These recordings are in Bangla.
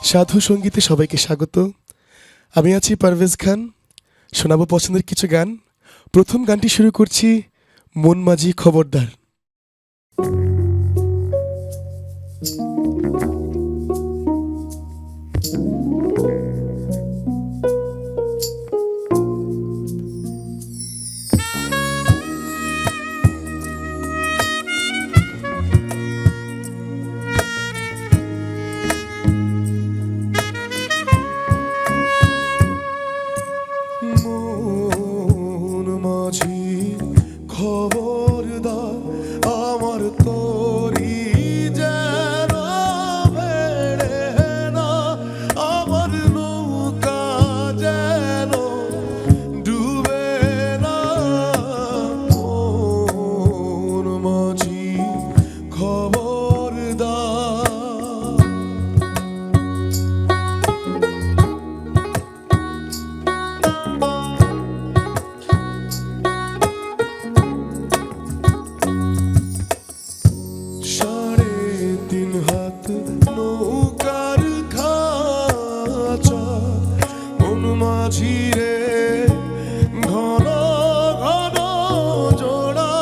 সাধু সঙ্গীতে সবাইকে স্বাগত। আমি আছি পারভেজ খান, শোনাবো পছন্দের কিছু গান। প্রথম গানটি শুরু করছি মন মাঝি খবরদার। মন মাঝি খবরদার, আমার তরি যেন ভেড়ে না, আমার নৌকা যেন ডুবে না। মন মাঝি খবরদার। নৌকার খাঁচা মন মাঝি রে, ঘন ঘন জোড়া।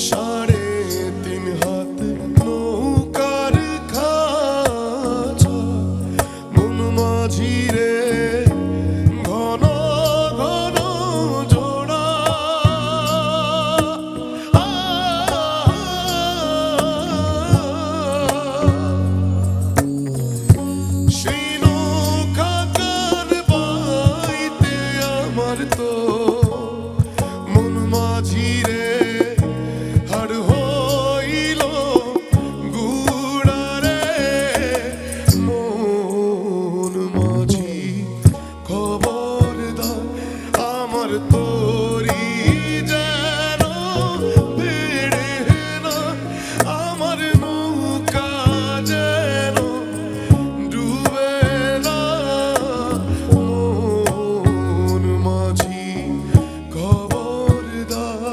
সাড়ে তিন হাত নৌকার খাঁচা মন মাঝি রে, তো মন মাঝি রে হার হইল গুড়ারে। মন মাঝি খবরদার, আমার তরি যেন ভেড়ে না, আমার নৌকা যেন ডুবে না। মন মাঝি খবরদার।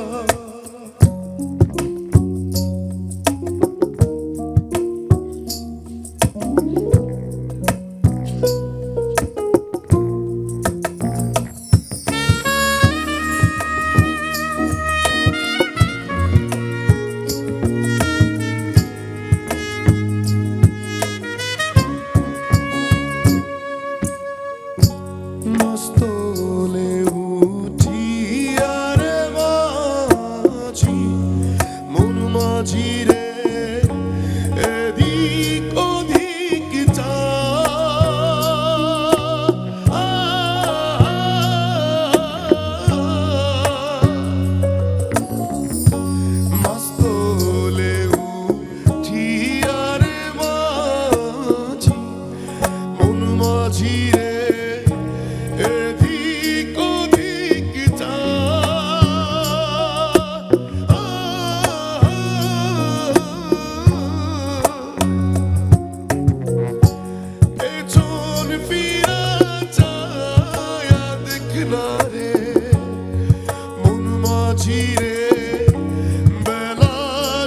মস্তলে উঠিয়া রে মাঝি, মন মাঝি রে এদিক ওদিক চা। মস্তলে উঠিয়া রে মাঝি, মন মাঝি রে এদিক ওদিক চা। পেছন ফিরা চায়া দেখ না রে, মন মাঝি রে বেলা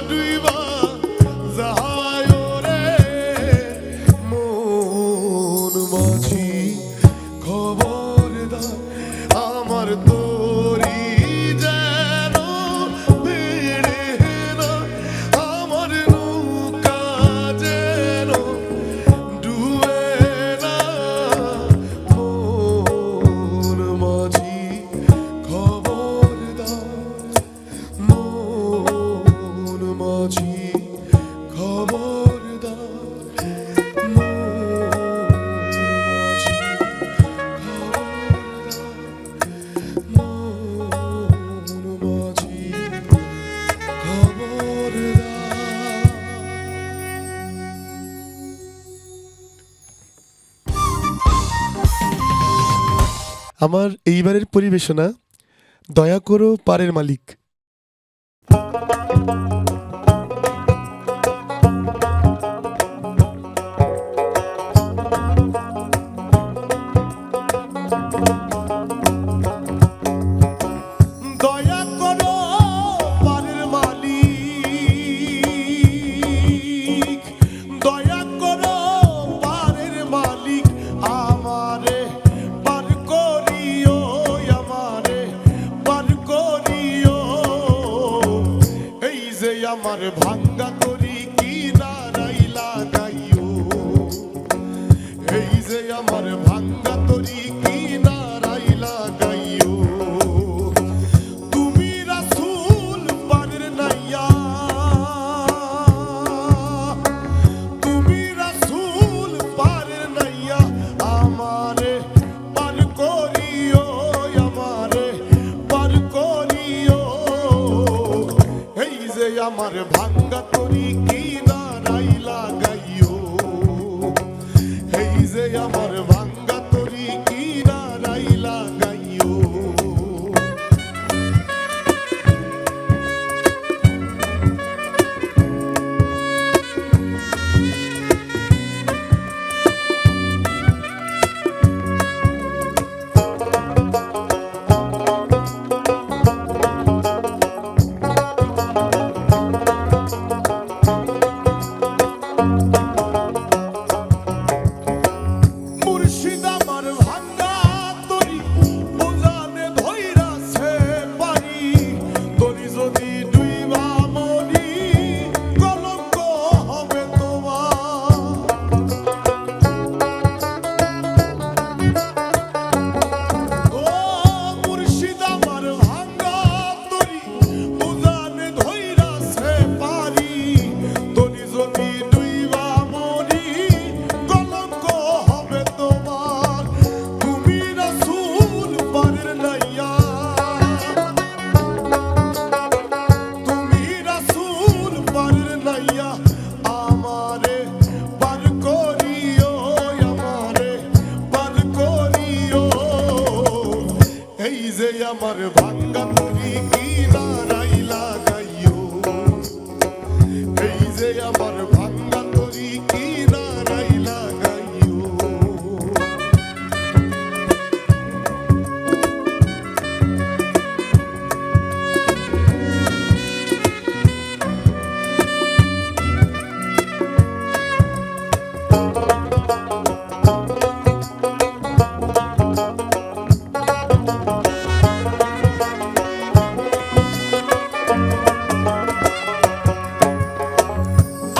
ডুইবা যায় রে। মন মাঝি খবরদার, আমার তরি যেন ভেড়ে না, আমার নৌকা যেন ডুবে না। মন মাঝি খবরদার, মন মাঝি খবরদার, আমার এইবারের পরিবেশনা দয়া করো পারের মালিক। দয়া করো আমার ভাঙ্গা তরি কি নারাই লাগাইও, এই যে আমার ভাঙ্গা তরি কি নারাই লাগাইও। তুমি রাসূল পারের নাইয়া, তুমি রাসূল পারের নাইয়া, আমারে পার করিও, আমারে পার করিও। এই যে আমার ভাঙ্গা তরি কি নারাই লাগাইও, এই যে আমার ভাঙ্গা তরি কি নারাই লাগাইও। মুর্শিদ আমার ভাঙ্গা তরি বোঝানে ধইরাছে পারি, তরি যদি ডুইবা মরি কলঙ্ক হবে তোমার। ও মুর্শিদ আমার ভাঙ্গা তরি বোঝানে ধইরাছে পারি, তরি যদি ডুইবা মরি কলঙ্ক হবে তোমার। তুমি রাসূল পারের নাইয়া, তুমি রাসূল পারের নাইয়া, আমারে পার করিও, আমারে পার করিও। এই যে আমার ভাঙ্গা তরি কি নারাই লাগাইও, এই যে আমার ভাঙ্গা তরি কি নারাই লাগাইও।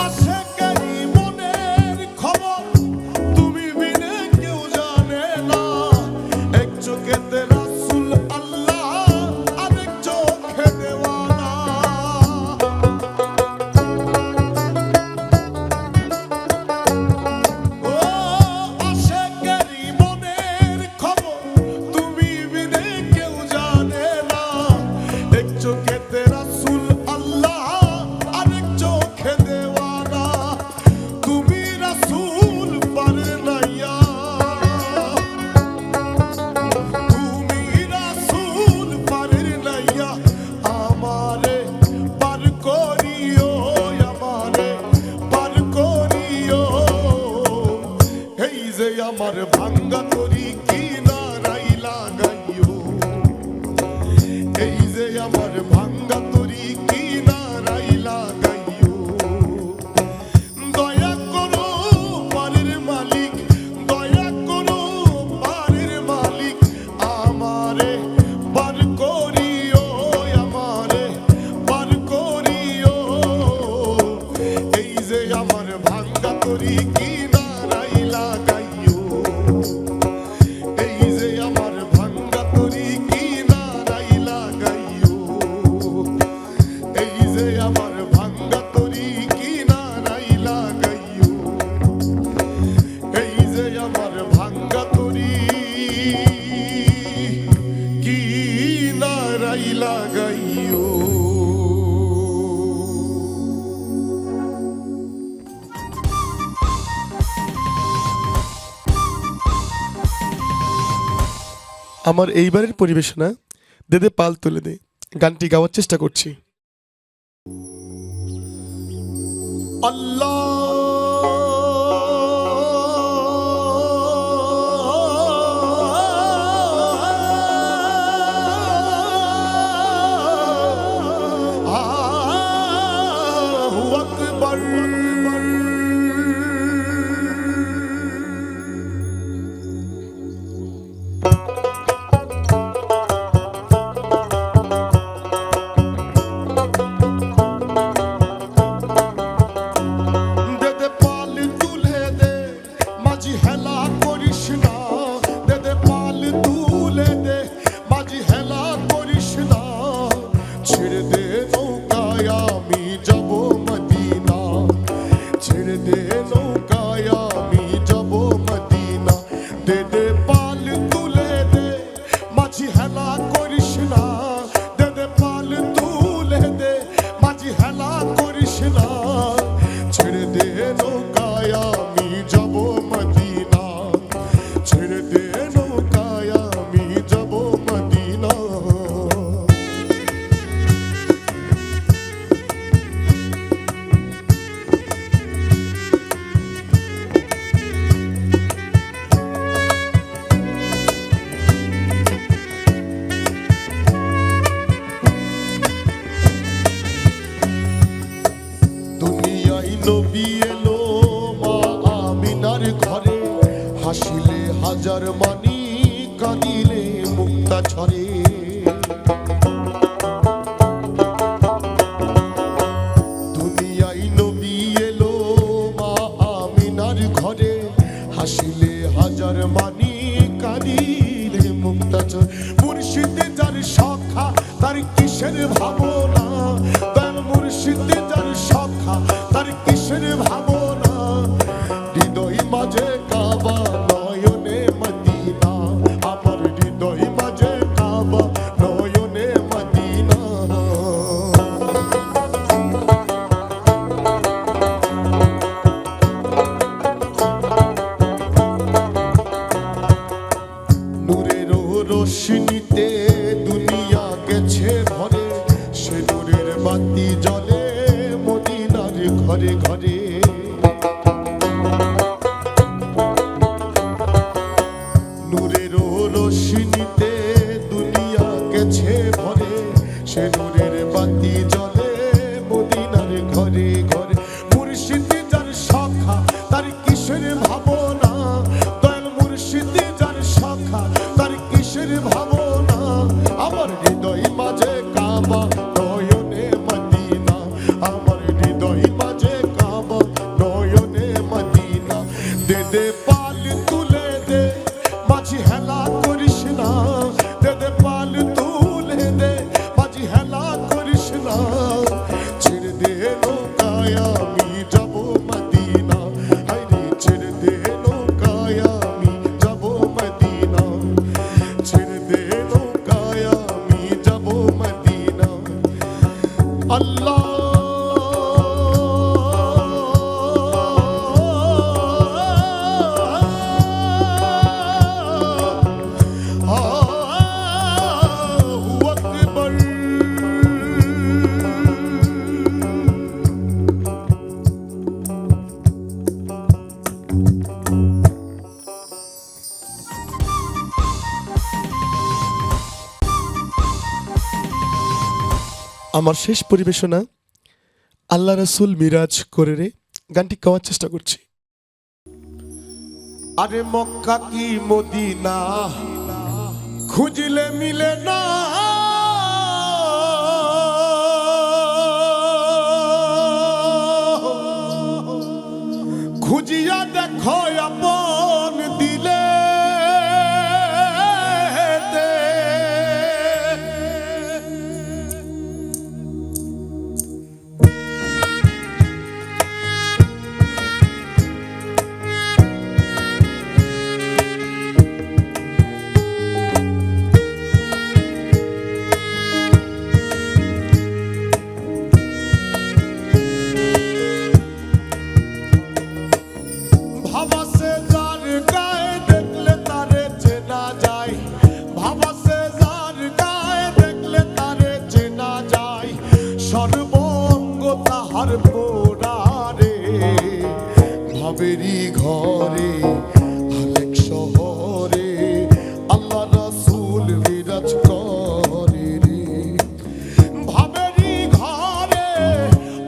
আশেকেরই মনের খবর তুমি বিনে কেউ জানে না, এক চোখেতে রাসূল আল্লাহ, আরেক চোখে দেওয়ানা। ও আশেকেরই মনের খবর তুমি বিনে কেউ জানে না, এক চোখেতে রাসূল আল্লাহ, আরেক চোখে দেওয়ানা। তুমি রাসূল পারের নাইয়া, তুমি রাসূল পারের নাইয়া, আমারে পার করিও, আমারে পার করিও। এই যে আমার ভাঙ্গা তরি কি নারাই লাগাইও, এই যে আমার ভাঙ্গা তরি কি নারাই লাগাইও। দয়া করো পারের মালিক, দয়া করো পারের মালিক, আমারে পার করিও, আমারে পার করিও। এই যে আমার ভাঙ্গা তরি কি নারাই লাগাইও, এই যে আমার ভাঙ্গা তরি কি নারাই লাগাইও। এই যে আমার ভাঙ্গা তরি কি নারাই লাগাইও, এই যে আমার ভাঙ্গা তরি কি নারাই লাগাইও। আমার এইবারের পরিবেশনা দে দে পাল তুলে দে গানটি গাওয়ার চেষ্টা করছি। আল্লাহু আকবার। হাজার মানি কাঁদিলে মুক্তা ঝরে। দুনিয়ায় নবী এলো মা আমিনার ঘরে, হাসিলে হাজার মানি কাঁদিলে মুক্তা ঝরে। মুর্শিদে যার সখা তার কিসের ভাবনা, দয়াল মুর্শিদে যার সখা তার কিসের ভাবনা। হৃদয় মাঝে কাবা নয়নে মদিনা, আমার হৃদয় মাঝে কাবা নয়নে মদিনা। নূরের রোশনীতে দুনিয়া গেছে ভরে, সে নূরের বাতি জ্বলে মদিনার ঘরে ঘরে। নূরের রোশনীতে দুনিয়া গেছে ভরে, সে নূরের বাতি জ্বলে মদিনার ঘরে ঘরে। মুর্শিদি যার সখা তার কিসের ভাবনা, দয়াল মুর্শিদি যার সখা তার কিসের ভাবনা। আমার হৃদয় মাঝে কাবা নয়নে মদিনা, আমার হৃদয় মাঝে কাবা নয়নে মদিনা। দে দে পাল তুলে দে মাঝি হেলা করিস না, দে দে পাল তুলে দে মাঝি হেলা করিস না। ছেড়ে দে নৌকায় আমি যাব মদিনা, হায়রে ছেড়ে দে নৌকায় আমি যাব মদিনা। ছেড়ে দে নৌকায় আমি যাব মদিনা। আল্লাহ আমার শেষ পরিবেশনা আল্লাহ রাসূল মিরাজ করে রে গানটি গাওয়ার চেষ্টা করছি। আরে মক্কা কি মদিনা খুঁজলে মিলে না, খুঁজিয়া দেখো আপন দিলে। সর্বঙ্গ তাহার পোড়ারে, ভাবেরি ঘরে আলেক শহরে আল্লাহ রাসূল বিরাজ করে রে। ভাবেরি ঘরে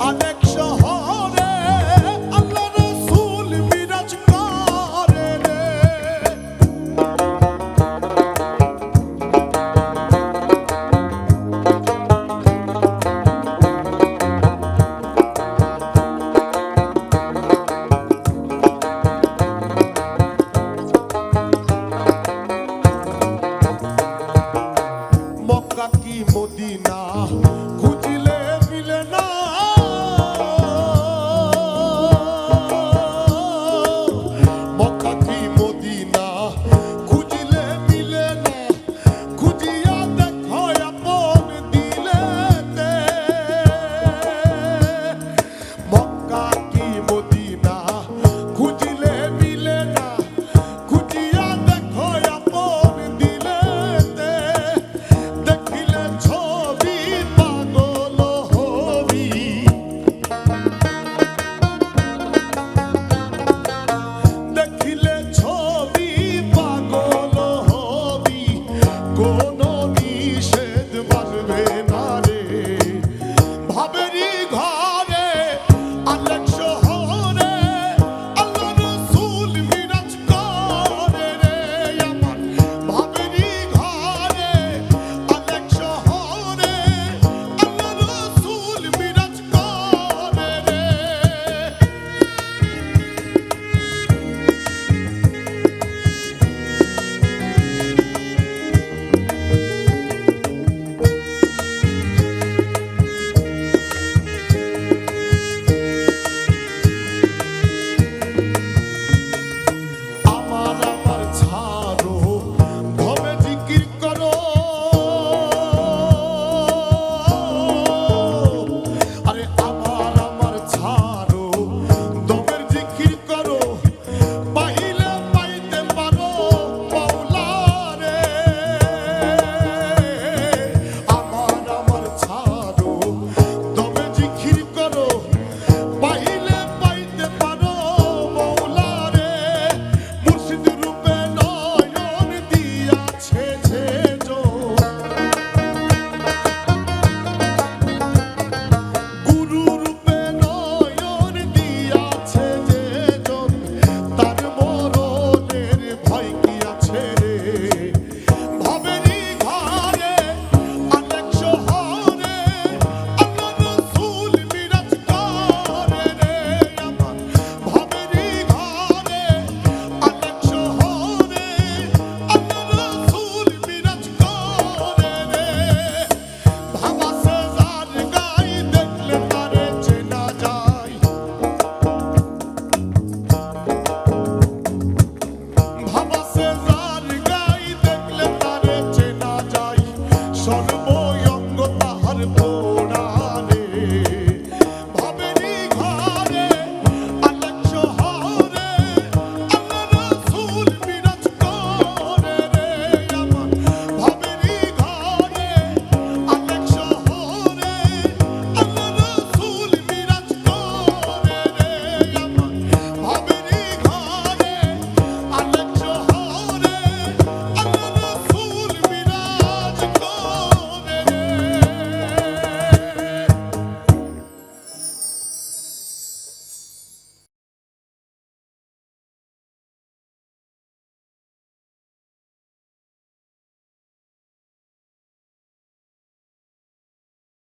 আলেক শহরে আল্লাহ রাসূল বিরাজ করে রে। মদিনা খুঁজিলে মিলে না, মক্কা কি মদিনা খুঁজিলে মিলে না। খুঁজিয়া দেখো আপন দিলেতে, মক্কা কি মদিনা খুঁজিলে মিলে না। খুঁজিয়া দেখো আপন দিলেতে, দেখিলে ছবি পাগল স্বর্ণ